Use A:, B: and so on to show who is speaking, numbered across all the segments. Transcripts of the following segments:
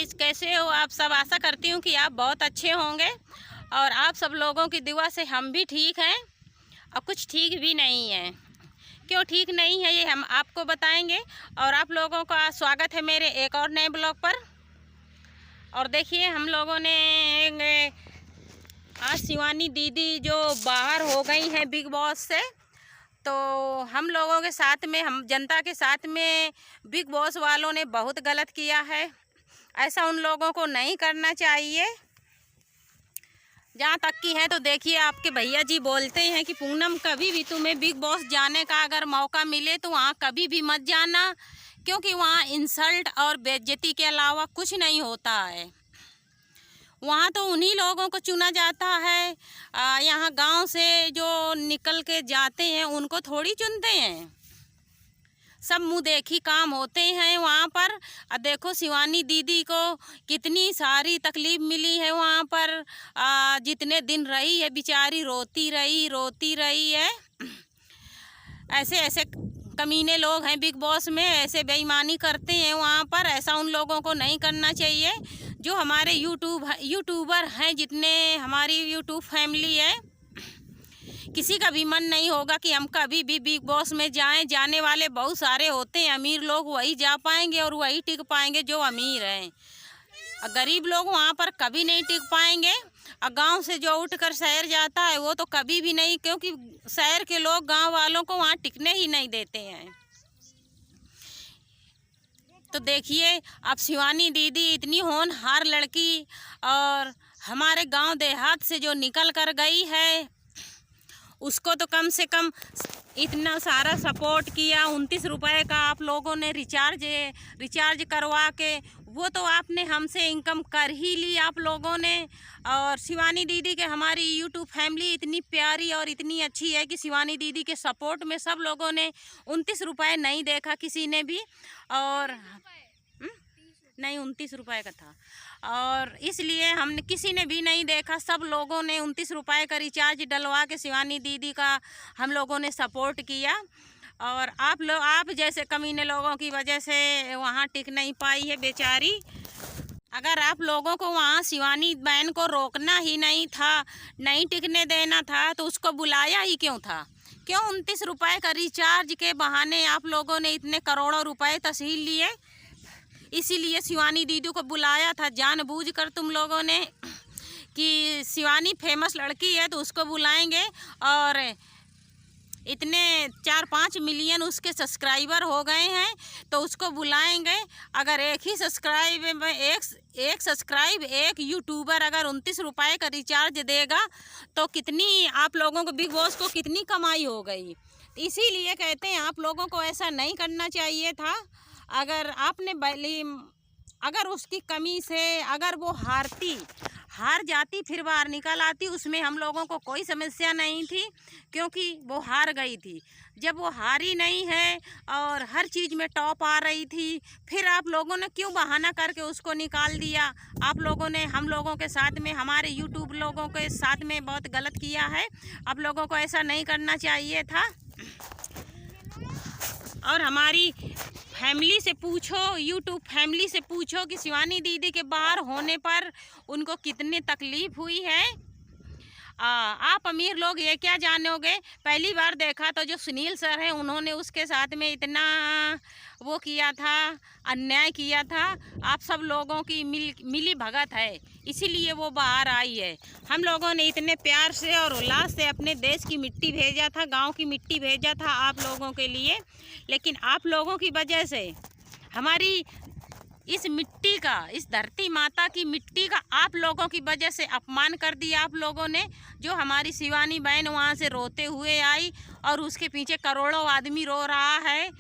A: Guys, कैसे हो आप सब। आशा करती हूँ कि आप बहुत अच्छे होंगे और आप सब लोगों की दुआ से हम भी ठीक हैं और कुछ ठीक भी नहीं है। क्यों ठीक नहीं है ये हम आपको बताएंगे। और आप लोगों का स्वागत है मेरे एक और नए ब्लॉग पर। और देखिए, हम लोगों ने आज शिवानी दीदी जो बाहर हो गई हैं बिग बॉस से, तो हम लोगों के साथ में, हम जनता के साथ में बिग बॉस वालों ने बहुत गलत किया है। ऐसा उन लोगों को नहीं करना चाहिए। जहाँ तक की है तो देखिए, आपके भैया जी बोलते हैं कि पूनम, कभी भी तुम्हें बिग बॉस जाने का अगर मौका मिले तो वहाँ कभी भी मत जाना, क्योंकि वहाँ इंसल्ट और बेइज्जती के अलावा कुछ नहीं होता है। वहाँ तो उन्हीं लोगों को चुना जाता है। यहाँ गांव से जो निकल के जाते हैं उनको थोड़ी चुनते हैं। सब मुँह देखी काम होते हैं वहाँ पर। देखो, शिवानी दीदी को कितनी सारी तकलीफ़ मिली है वहाँ पर। जितने दिन रही है बेचारी, रोती रही है। ऐसे ऐसे कमीने लोग हैं बिग बॉस में, ऐसे बेईमानी करते हैं वहाँ पर। ऐसा उन लोगों को नहीं करना चाहिए। जो हमारे यूट्यूबर हैं, जितने हमारी यूट्यूब फैमिली है, किसी का भी मन नहीं होगा कि हम कभी भी बिग बॉस में जाएं। जाने वाले बहुत सारे होते हैं। अमीर लोग वही जा पाएंगे और वही टिक पाएंगे जो अमीर हैं। गरीब लोग वहाँ पर कभी नहीं टिक पाएंगे। और गांव से जो उठकर शहर जाता है वो तो कभी भी नहीं, क्योंकि शहर के लोग गांव वालों को वहाँ टिकने ही नहीं देते हैं। तो देखिए, अब शिवानी दीदी इतनी होनहार लड़की और हमारे गांव देहात से जो निकल कर गई है, उसको तो कम से कम इतना सारा सपोर्ट किया। 29 रुपए का आप लोगों ने रिचार्ज करवा के, वो तो आपने हमसे इनकम कर ही ली आप लोगों ने। और शिवानी दीदी के, हमारी यूट्यूब फैमिली इतनी प्यारी और इतनी अच्छी है कि शिवानी दीदी के सपोर्ट में सब लोगों ने 29 रुपये नहीं देखा किसी ने भी। और नहीं, 29 रुपये का था, और इसलिए हमने किसी ने भी नहीं देखा। सब लोगों ने 29 रुपये का रिचार्ज डलवा के शिवानी दीदी का हम लोगों ने सपोर्ट किया। और आप जैसे कमीने लोगों की वजह से वहाँ टिक नहीं पाई है बेचारी। अगर आप लोगों को वहाँ शिवानी बहन को रोकना ही नहीं था, नहीं टिकने देना था, तो उसको बुलाया ही क्यों था? क्यों 29 रुपये का रिचार्ज के बहाने आप लोगों ने इतने करोड़ों रुपए तहसील लिए? इसीलिए शिवानी दीदी को बुलाया था जानबूझकर तुम लोगों ने, कि शिवानी फेमस लड़की है तो उसको बुलाएंगे। और इतने 4-5 मिलियन उसके सब्सक्राइबर हो गए हैं तो उसको बुलाएंगे। अगर एक सब्सक्राइब एक यूट्यूबर अगर 29 रुपये का रिचार्ज देगा तो कितनी आप लोगों को, बिग बॉस को कितनी कमाई हो गई। इसीलिए कहते हैं आप लोगों को ऐसा नहीं करना चाहिए था। अगर उसकी कमी से अगर वो हार जाती, फिर बाहर निकल आती, उसमें हम लोगों को कोई समस्या नहीं थी, क्योंकि वो हार गई थी। जब वो हारी नहीं है और हर चीज़ में टॉप आ रही थी, फिर आप लोगों ने क्यों बहाना करके उसको निकाल दिया? आप लोगों ने हम लोगों के साथ में, हमारे यूट्यूब लोगों के साथ में बहुत गलत किया है। आप लोगों को ऐसा नहीं करना चाहिए था। और हमारी फैमिली से पूछो, यूट्यूब फैमिली से पूछो कि शिवानी दीदी के बाहर होने पर उनको कितनी तकलीफ़ हुई है। आप अमीर लोग ये क्या जानोगे? पहली बार देखा तो जो सुनील सर हैं, उन्होंने उसके साथ में इतना वो किया था, अन्याय किया था। आप सब लोगों की मिली भगत है, इसीलिए वो बाहर आई है। हम लोगों ने इतने प्यार से और उल्लास से अपने देश की मिट्टी भेजा था, गांव की मिट्टी भेजा था आप लोगों के लिए, लेकिन आप लोगों की वजह से हमारी इस मिट्टी का, इस धरती माता की मिट्टी का आप लोगों की वजह से अपमान कर दिया आप लोगों ने। जो हमारी शिवानी बहन वहाँ से रोते हुए आई और उसके पीछे करोड़ों आदमी रो रहा है।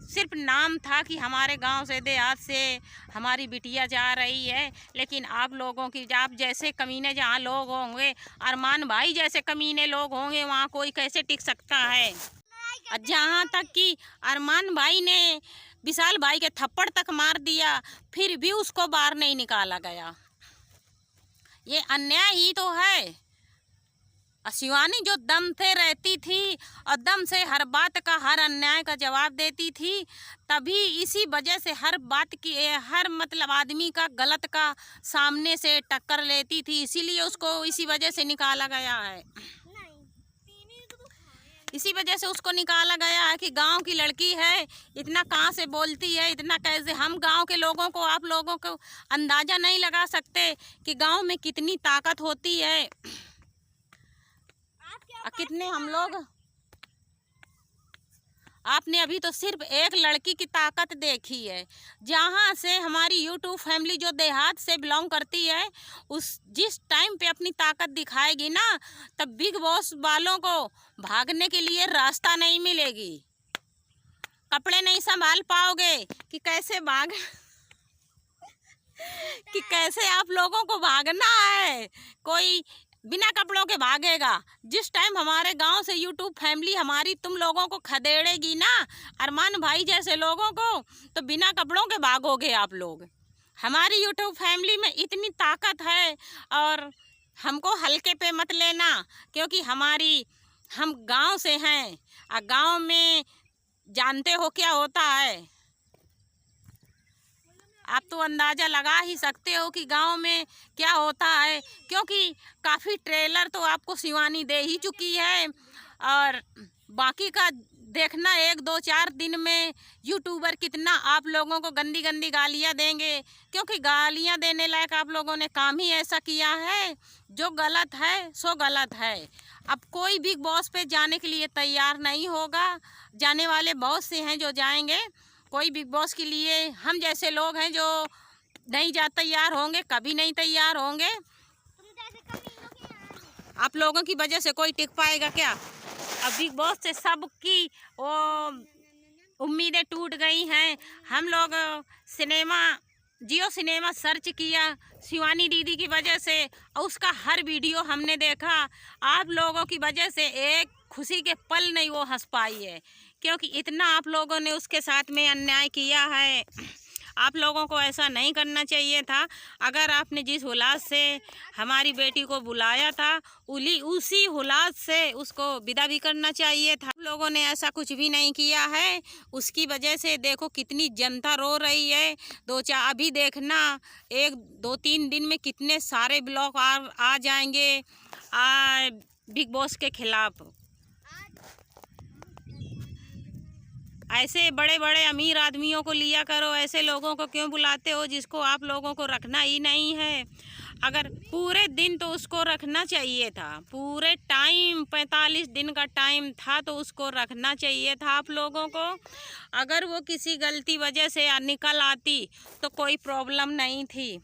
A: सिर्फ नाम था कि हमारे गांव से, देहात से हमारी बिटिया जा रही है, लेकिन आप लोगों की, आप जैसे कमीने जहाँ लोग होंगे, अरमान भाई जैसे कमीने लोग होंगे, वहाँ कोई कैसे टिक सकता है? जहाँ तक कि अरमान भाई ने विशाल भाई के थप्पड़ तक मार दिया, फिर भी उसको बाहर नहीं निकाला गया। ये अन्याय ही तो है। और शिवानी जो दम से रहती थी और दम से हर बात का, हर अन्याय का जवाब देती थी, तभी इसी वजह से हर बात की, हर मतलब आदमी का गलत का सामने से टक्कर लेती थी, इसीलिए उसको इसी वजह से निकाला गया है। इसी वजह से उसको निकाला गया है कि गांव की लड़की है, इतना कहाँ से बोलती है, इतना कैसे। हम गांव के लोगों को, आप लोगों को अंदाज़ा नहीं लगा सकते कि गांव में कितनी ताकत होती है। कितने हम लोग, आपने अभी तो सिर्फ एक लड़की की ताकत देखी है, जहाँ से हमारी यूट्यूब फैमिली जो देहात से बिलोंग करती है, उस जिस टाइम पे अपनी ताकत दिखाएगी ना, तब बिग बॉस वालों को भागने के लिए रास्ता नहीं मिलेगी। कपड़े नहीं संभाल पाओगे कि कैसे भाग कि कैसे आप लोगों को भागना है। कोई बिना कपड़ों के भागेगा। जिस टाइम हमारे गांव से यूट्यूब फैमिली हमारी तुम लोगों को खदेड़ेगी ना, अरमान भाई जैसे लोगों को, तो बिना कपड़ों के भागोगे आप लोग। हमारी यूट्यूब फैमिली में इतनी ताकत है, और हमको हल्के पे मत लेना, क्योंकि हम गांव से हैं, और गांव में जानते हो क्या होता है। आप तो अंदाज़ा लगा ही सकते हो कि गांव में क्या होता है, क्योंकि काफ़ी ट्रेलर तो आपको शिवानी दे ही चुकी है, और बाकी का देखना 1-2-4 दिन में यूट्यूबर कितना आप लोगों को गंदी गंदी गालियां देंगे, क्योंकि गालियां देने लायक आप लोगों ने काम ही ऐसा किया है। जो गलत है सो गलत है। अब कोई बिग बॉस पे जाने के लिए तैयार नहीं होगा। जाने वाले बहुत से हैं जो जाएंगे, कोई बिग बॉस के लिए हम जैसे लोग हैं जो नहीं जा तैयार होंगे, कभी नहीं तैयार होंगे। आप लोगों की वजह से कोई टिक पाएगा क्या? अब बिग बॉस से सबकी वो उम्मीदें टूट गई हैं। हम लोग जियो सिनेमा सर्च किया शिवानी दीदी की वजह से, और उसका हर वीडियो हमने देखा। आप लोगों की वजह से एक खुशी के पल नहीं वो हंस पाई है, क्योंकि इतना आप लोगों ने उसके साथ में अन्याय किया है। आप लोगों को ऐसा नहीं करना चाहिए था। अगर आपने जिस हुलास से हमारी बेटी को बुलाया था, उसी हुलास से उसको विदा भी करना चाहिए था। आप लोगों ने ऐसा कुछ भी नहीं किया है। उसकी वजह से देखो कितनी जनता रो रही है। अभी देखना 1-2-3 दिन में कितने सारे ब्लॉग आ जाएंगे बिग बॉस के खिलाफ। ऐसे बड़े बड़े अमीर आदमियों को लिया करो, ऐसे लोगों को क्यों बुलाते हो जिसको आप लोगों को रखना ही नहीं है। अगर पूरे दिन तो उसको रखना चाहिए था, पूरे टाइम 45 दिन का टाइम था तो उसको रखना चाहिए था आप लोगों को। अगर वो किसी गलती वजह से निकल आती तो कोई प्रॉब्लम नहीं थी।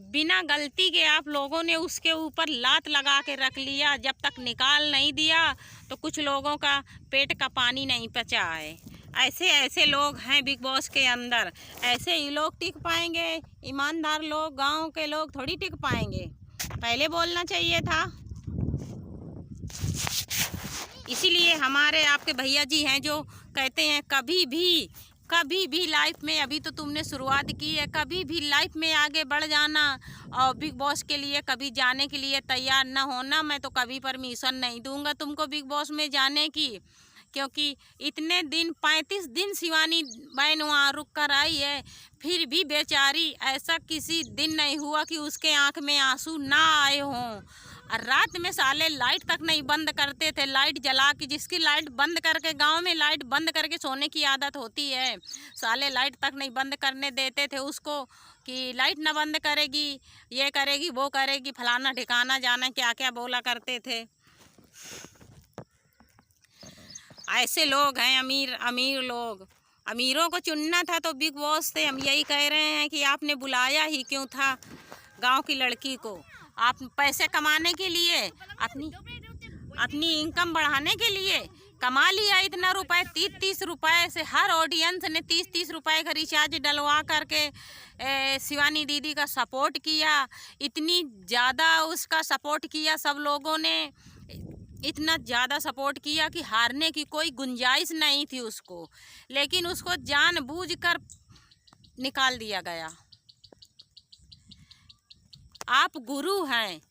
A: बिना गलती के आप लोगों ने उसके ऊपर लात लगा के रख लिया। जब तक निकाल नहीं दिया तो कुछ लोगों का पेट का पानी नहीं पचा है। ऐसे लोग हैं बिग बॉस के अंदर। ऐसे ही लोग टिक पाएंगे? ईमानदार लोग, गांव के लोग थोड़ी टिक पाएंगे। पहले बोलना चाहिए था। इसीलिए हमारे आपके भैया जी हैं जो कहते हैं कभी भी लाइफ में, अभी तो तुमने शुरुआत की है, कभी भी लाइफ में आगे बढ़ जाना, और बिग बॉस के लिए कभी जाने के लिए तैयार ना होना। मैं तो कभी परमिशन नहीं दूंगा तुमको बिग बॉस में जाने की, क्योंकि इतने दिन 35 दिन शिवानी बहन वहाँ रुक कर आई है, फिर भी बेचारी ऐसा किसी दिन नहीं हुआ कि उसके आंख में आंसू ना आए हों। और रात में साले लाइट तक नहीं बंद करते थे, लाइट जला के। जिसकी लाइट बंद करके, गांव में लाइट बंद करके सोने की आदत होती है, साले लाइट तक नहीं बंद करने देते थे उसको, कि लाइट ना बंद करेगी, ये करेगी, वो करेगी, फलाना ठिकाना जाना क्या क्या बोला करते थे। ऐसे लोग हैं अमीर लोग। अमीरों को चुनना था तो बिग बॉस से हम यही कह रहे हैं कि आपने बुलाया ही क्यों था गांव की लड़की को? आप पैसे कमाने के लिए, अपनी इनकम बढ़ाने के लिए कमा लिया इतना रुपए। 30-30 रुपए से हर ऑडियंस ने 30-30 रुपए का रिचार्ज डलवा करके शिवानी दीदी का सपोर्ट किया। इतनी ज़्यादा उसका सपोर्ट किया, सब लोगों ने इतना ज़्यादा सपोर्ट किया कि हारने की कोई गुंजाइश नहीं थी उसको, लेकिन उसको जानबूझकर निकाल दिया गया। आप गुरु हैं,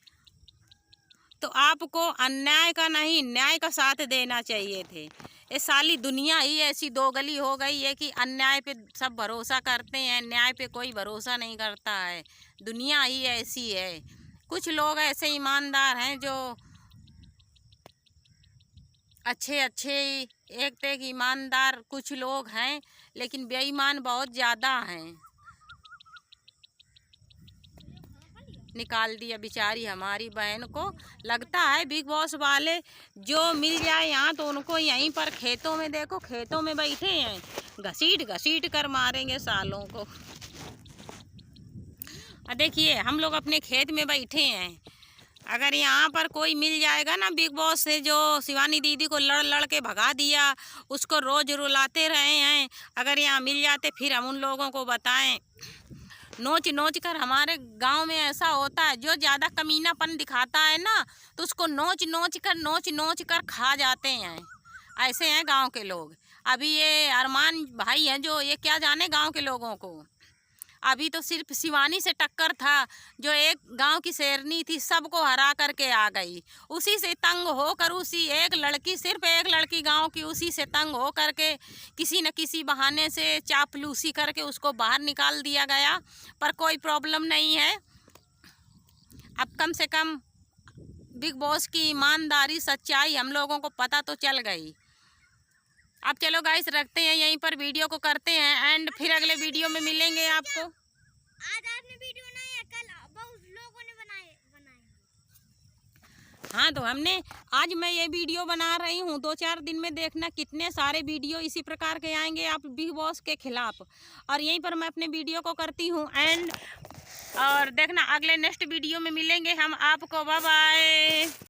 A: तो आपको अन्याय का नहीं न्याय का साथ देना चाहिए थे। ये साली दुनिया ही ऐसी दोगली हो गई है कि अन्याय पे सब भरोसा करते हैं, न्याय पे कोई भरोसा नहीं करता है। दुनिया ही ऐसी है। कुछ लोग ऐसे ईमानदार हैं जो अच्छे अच्छे एक ईमानदार कुछ लोग हैं, लेकिन बेईमान बहुत ज़्यादा हैं। निकाल दिया बेचारी हमारी बहन को। लगता है बिग बॉस वाले जो मिल जाए यहाँ तो उनको यहीं पर खेतों में, देखो खेतों में बैठे हैं, घसीट घसीट कर मारेंगे सालों को। देखिए हम लोग अपने खेत में बैठे हैं, अगर यहाँ पर कोई मिल जाएगा ना बिग बॉस से, जो शिवानी दीदी को लड़ लड़ के भगा दिया, उसको रोज रुलाते रहे हैं, अगर यहाँ मिल जाते फिर हम उन लोगों को बताएं। नोच नोच कर, हमारे गांव में ऐसा होता है, जो ज़्यादा कमीनापन दिखाता है ना तो उसको नोच नोच कर खा जाते हैं। ऐसे हैं गांव के लोग। अभी ये अरमान भाई हैं जो, ये क्या जाने गांव के लोगों को। अभी तो सिर्फ शिवानी से टक्कर था, जो एक गांव की शेरनी थी, सबको हरा करके आ गई। उसी से तंग होकर, उसी एक लड़की, सिर्फ एक लड़की गांव की, उसी से तंग हो करके किसी न किसी बहाने से चापलूसी करके उसको बाहर निकाल दिया गया। पर कोई प्रॉब्लम नहीं है, अब कम से कम बिग बॉस की ईमानदारी सच्चाई हम लोगों को पता तो चल गई। अब चलो गाइस, रखते हैं यहीं पर, वीडियो को करते हैं एंड, फिर अगले वीडियो में मिलेंगे आपको।
B: आज आपने वीडियो बनाया, कल बहुत लोगों ने बनाए।
A: हाँ तो हमने, आज मैं ये वीडियो बना रही हूँ, 2-4 दिन में देखना कितने सारे वीडियो इसी प्रकार के आएंगे आप बिग बॉस के खिलाफ। और यहीं पर मैं अपने वीडियो को करती हूँ एंड, और देखना अगले नेक्स्ट वीडियो में मिलेंगे हम आपको। Bye bye.